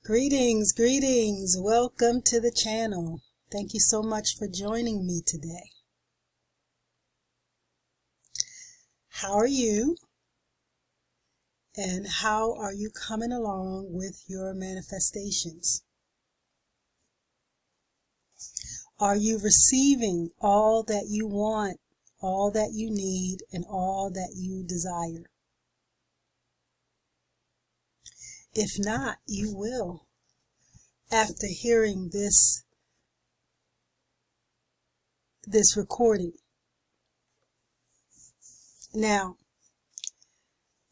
Greetings. Welcome to the channel. Thank you so much for joining me today. How are you? And how are you coming along with your manifestations? Are you receiving all that you want, all that you need, and all that you desire? If not, you will after hearing this recording. Now,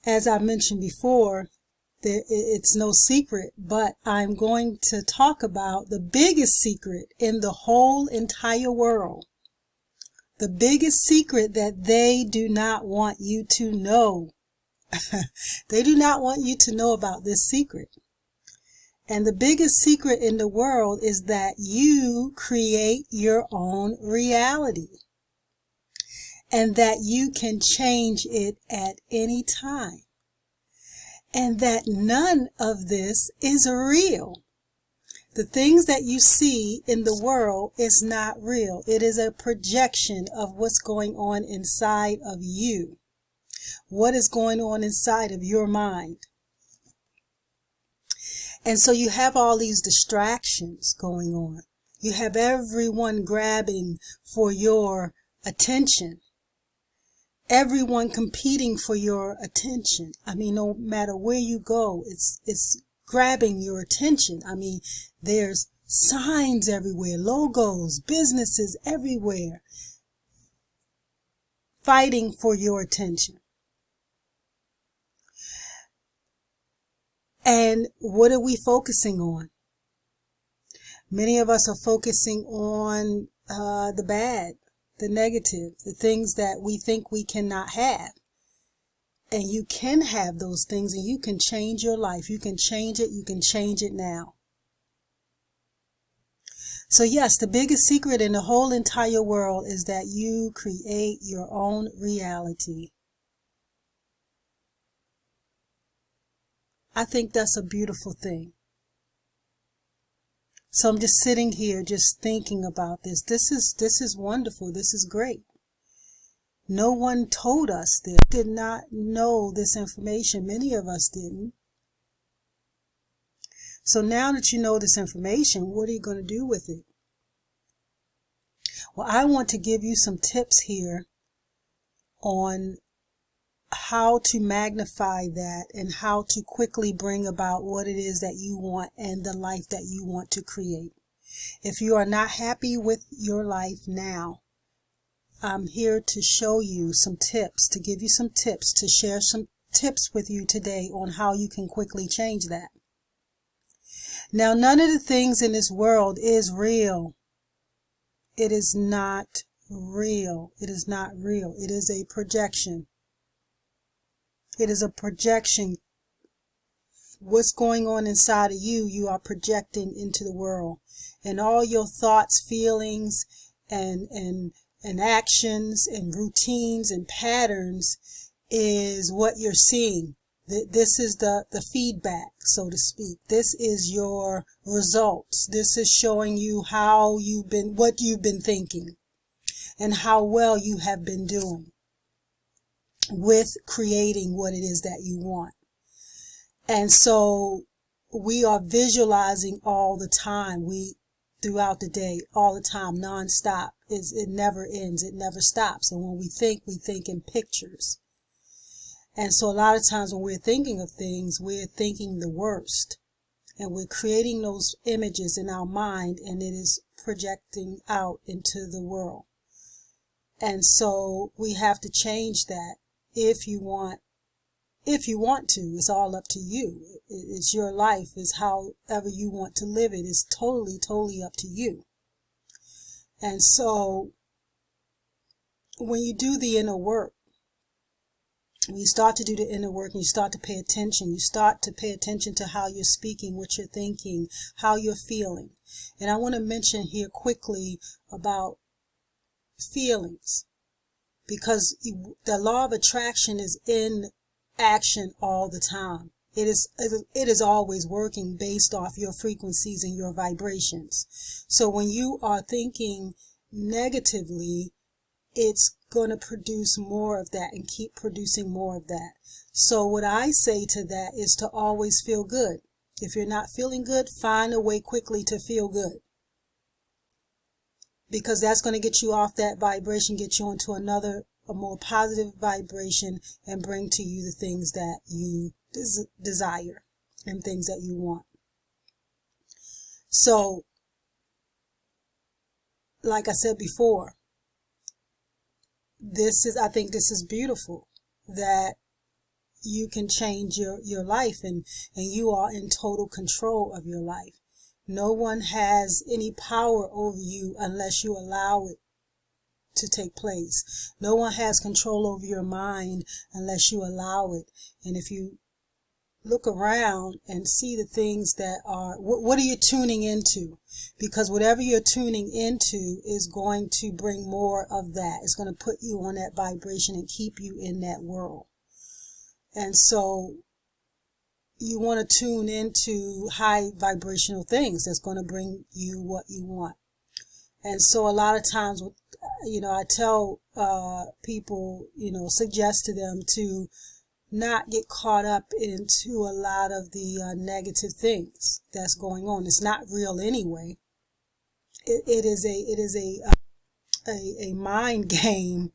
as I mentioned before, it's no secret, but I'm going to talk about the biggest secret in the whole entire world. The biggest secret that they do not want you to know. They do not want you to know about this secret. And the biggest secret in the world is that you create your own reality. And that you can change it at any time. And that none of this is real. The things that you see in the world is not real. It is a projection of what's going on inside of you. What is going on inside of your mind. And so you have all these distractions going on. You have everyone grabbing for your attention. Everyone competing for your attention. I mean, no matter where you go, it's grabbing your attention. I mean, there's signs everywhere, logos, businesses everywhere, fighting for your attention. And what are we focusing on? Many of us are focusing on the bad, the negative, the things that we think we cannot have. And you can have those things and you can change your life. You can change it. You can change it now. So yes, the biggest secret in the whole entire world is that you create your own reality. I think that's a beautiful thing. So I'm just sitting here just thinking about this. This is wonderful. This is great. No one told us this. Did not know this information. Many of us didn't. So now that you know this information, what are you going to do with it? Well, I want to give you some tips here on how to magnify that and how to quickly bring about what it is that you want and the life that you want to create. If you are not happy with your life now, I'm here to show you some tips, to give you some tips, to share some tips with you today on how you can quickly change that. Now, none of the things in this world is real. It is not real. It is not real. It is a projection. It is a projection. What's going on inside of you, you are projecting into the world. And all your thoughts, feelings, and actions, and routines, and patterns is what you're seeing. This is the feedback, so to speak. This is your results. This is showing you what you've been thinking, and how well you have been doing with creating what it is that you want. And so we are visualizing all the time. Throughout the day, all the time, nonstop. It never ends. It never stops. And when we think in pictures. And so a lot of times when we're thinking of things, we're thinking the worst. And we're creating those images in our mind, and it is projecting out into the world. And so we have to change that. If you want to, it's all up to you. It's your life. It's however you want to live it. It's totally up to you. And so when you do the inner work, when you start to do the inner work and you start to pay attention, to how you're speaking, what you're thinking, how you're feeling. And I want to mention here quickly about feelings. Because the law of attraction is in action all the time. it is always working based off your frequencies and your vibrations. So when you are thinking negatively, it's going to produce more of that and keep producing more of that. So what I say to that is to always feel good. If you're not feeling good, find a way quickly to feel good. Because that's going to get you off that vibration, get you into a more positive vibration, and bring to you the things that you desire and things that you want. So, like I said before, I think this is beautiful, that you can change your life, and you are in total control of your life. No one has any power over you unless you allow it to take place. No one has control over your mind unless you allow it. And if you look around and see the things that are, what are you tuning into? Because whatever you're tuning into is going to bring more of that. It's going to put you on that vibration and keep you in that world. And so you want to tune into high vibrational things that's going to bring you what you want. And so a lot of times, I tell people, suggest to them to not get caught up into a lot of the negative things that's going on. It's not real anyway. It is a mind game.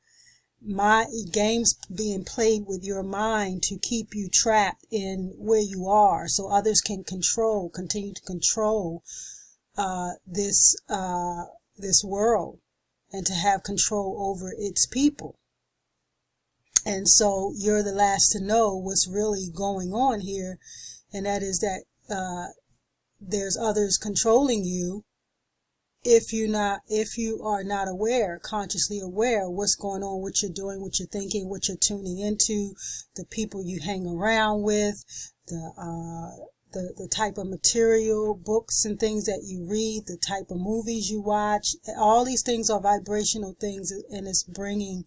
Games being played with your mind to keep you trapped in where you are, so others can continue to control this world, and to have control over its people. And so you're the last to know what's really going on here, and that is that there's others controlling you. If you are not aware, consciously aware what's going on, what you're doing, what you're thinking, what you're tuning into, the people you hang around with, the type of material, books and things that you read, the type of movies you watch, all these things are vibrational things, and it's bringing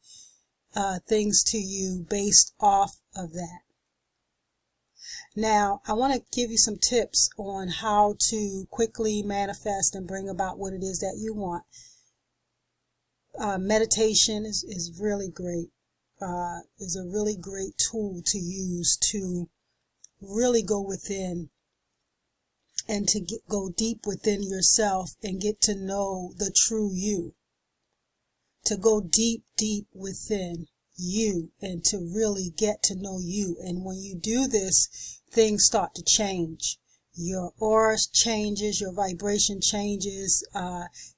things to you based off of that. Now, I want to give you some tips on how to quickly manifest and bring about what it is that you want. Meditation is really great. Is a really great tool to use to really go within and to go deep within yourself and get to know the true you. To go deep within you and to really get to know you. And when you do this, things start to change. Your aura changes, your vibration changes,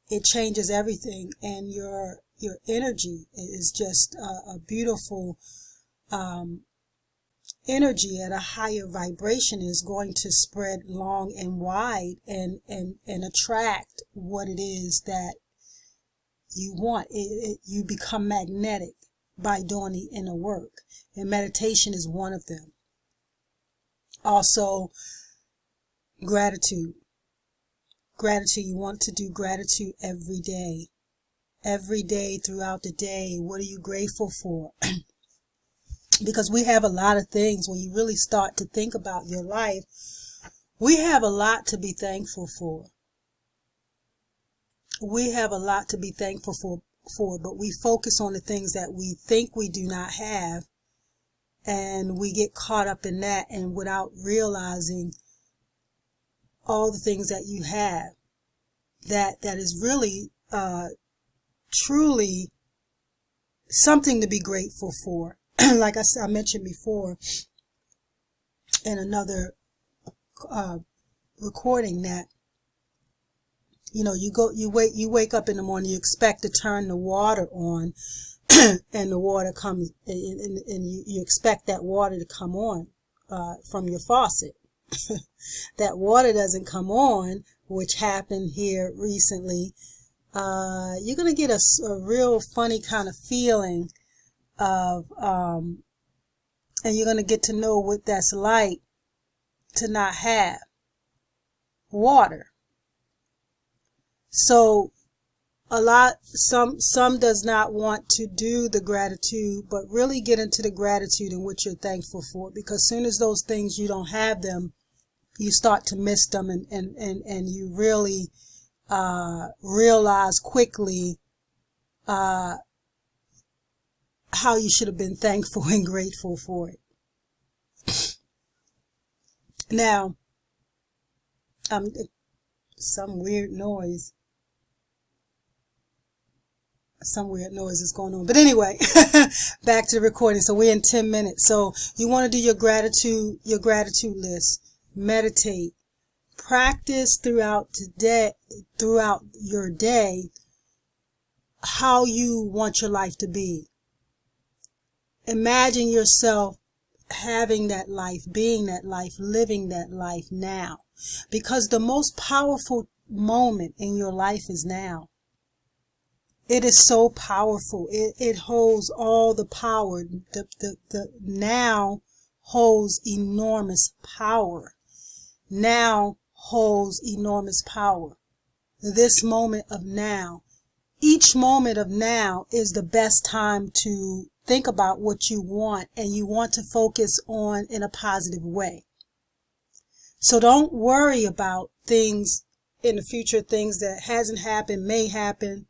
it changes everything, and your energy is just a beautiful energy at a higher vibration is going to spread long and wide and attract what it is that you want. You become magnetic by doing the inner work, and meditation is one of them. Also, gratitude. You want to do gratitude every day. Every day throughout the day. What are you grateful for? Because we have a lot of things. When you really start to think about your life, we have a lot to be thankful for. We have a lot to be thankful for, but we focus on the things that we think we do not have, and we get caught up in that, and without realizing all the things that you have, that is really truly something to be grateful for. Like I mentioned before in another recording, that you wake up in the morning, you expect to turn the water on, and the water comes, and you expect that water to come on from your faucet. That water doesn't come on, which happened here recently. You're gonna get a real funny kind of feeling of, and you're gonna get to know what that's like to not have water. So some does not want to do the gratitude, but really get into the gratitude and what you're thankful for, because as soon as those things, you don't have them, you start to miss them, and you really realize quickly how you should have been thankful and grateful for it. Now, some weird noise. Some weird noise is going on. But anyway, back to the recording. So we're in 10 minutes. So you want to do your gratitude list. Meditate. Practice throughout your day, how you want your life to be. Imagine yourself having that life, being that life, living that life now. Because the most powerful moment in your life is now. It is so powerful. It holds all the power. The now holds enormous power. Now holds enormous power. This moment of now. Each moment of now is the best time to think about what you want, and you want to focus on in a positive way. So don't worry about things in the future, things that hasn't happened, may happen,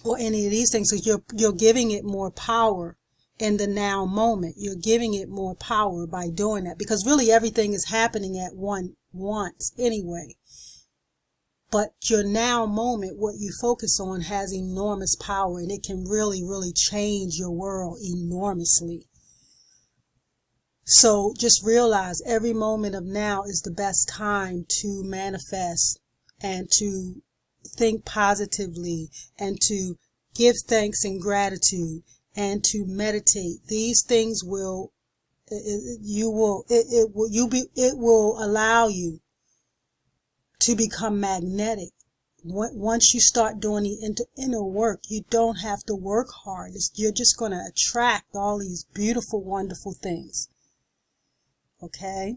or any of these things. So you're giving it more power in the now moment. You're giving it more power by doing that, because really everything is happening at once anyway. But your now moment, what you focus on, has enormous power, and it can really, really change your world enormously. So just realize every moment of now is the best time to manifest and to think positively and to give thanks and gratitude and to meditate. These things will allow you to become magnetic. Once you start doing the inner work, you don't have to work hard. You're just going to attract all these beautiful, wonderful things. Okay?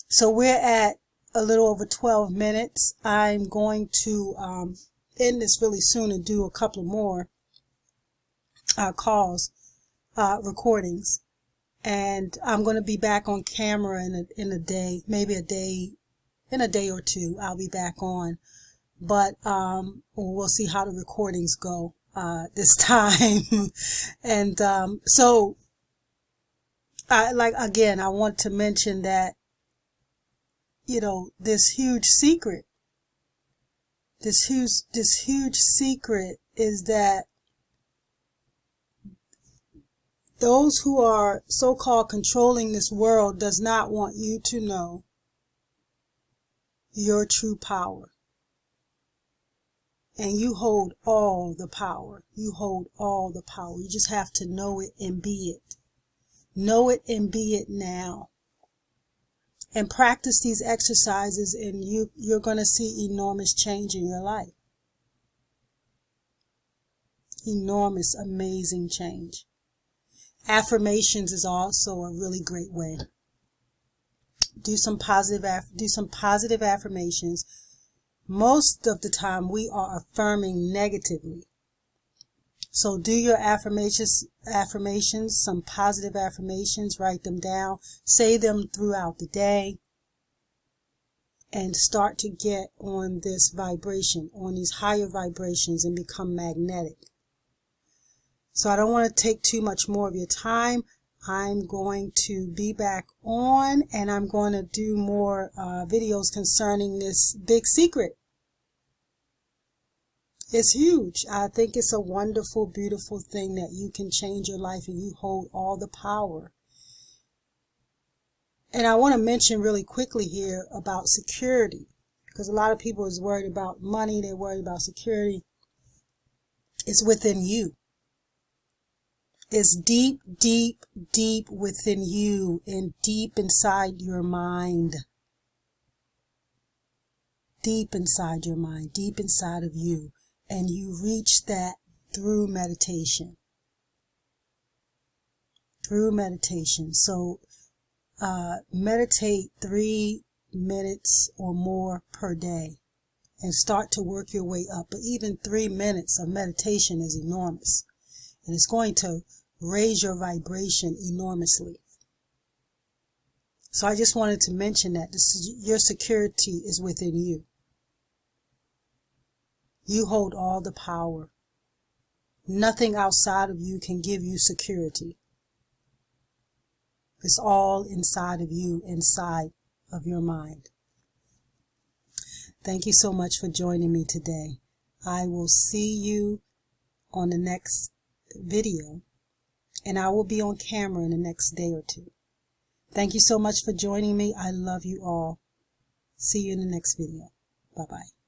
So we're at a little over 12 minutes. I'm going to end this really soon and do a couple more recordings. And I'm going to be back on camera in a day, maybe in a day or two. I'll be back on. But we'll see how the recordings go this time. And so I want to mention that, this huge secret is that those who are so-called controlling this world does not want you to know your true power. And you hold all the power. You hold all the power. You just have to know it and be it. Know it and be it now. And practice these exercises, and you're going to see enormous change in your life. Enormous, amazing change. Affirmations is also a really great way. Do some positive affirmations. Most of the time we are affirming negatively. So do your affirmations, some positive affirmations, write them down, say them throughout the day, and start to get on this vibration, on these higher vibrations, and become magnetic. So I don't want to take too much more of your time. I'm going to be back on, and I'm going to do more videos concerning this big secret. It's huge. I think it's a wonderful, beautiful thing that you can change your life and you hold all the power. And I want to mention really quickly here about security, because a lot of people is worried about money. They're worried about security. It's within you. It's deep, deep, deep within you and deep inside your mind. Deep inside your mind, deep inside of you. And you reach that through meditation. Through meditation. So meditate 3 minutes or more per day. and start to work your way up. But even 3 minutes of meditation is enormous, and it's going to raise your vibration enormously. So I just wanted to mention that your security is within you. You hold all the power. Nothing outside of you can give you security. It's all inside of you, inside of your mind. Thank you so much for joining me today. I will see you on the next video, and I will be on camera in the next day or two. Thank you so much for joining me. I love you all. See you in the next video. Bye-bye.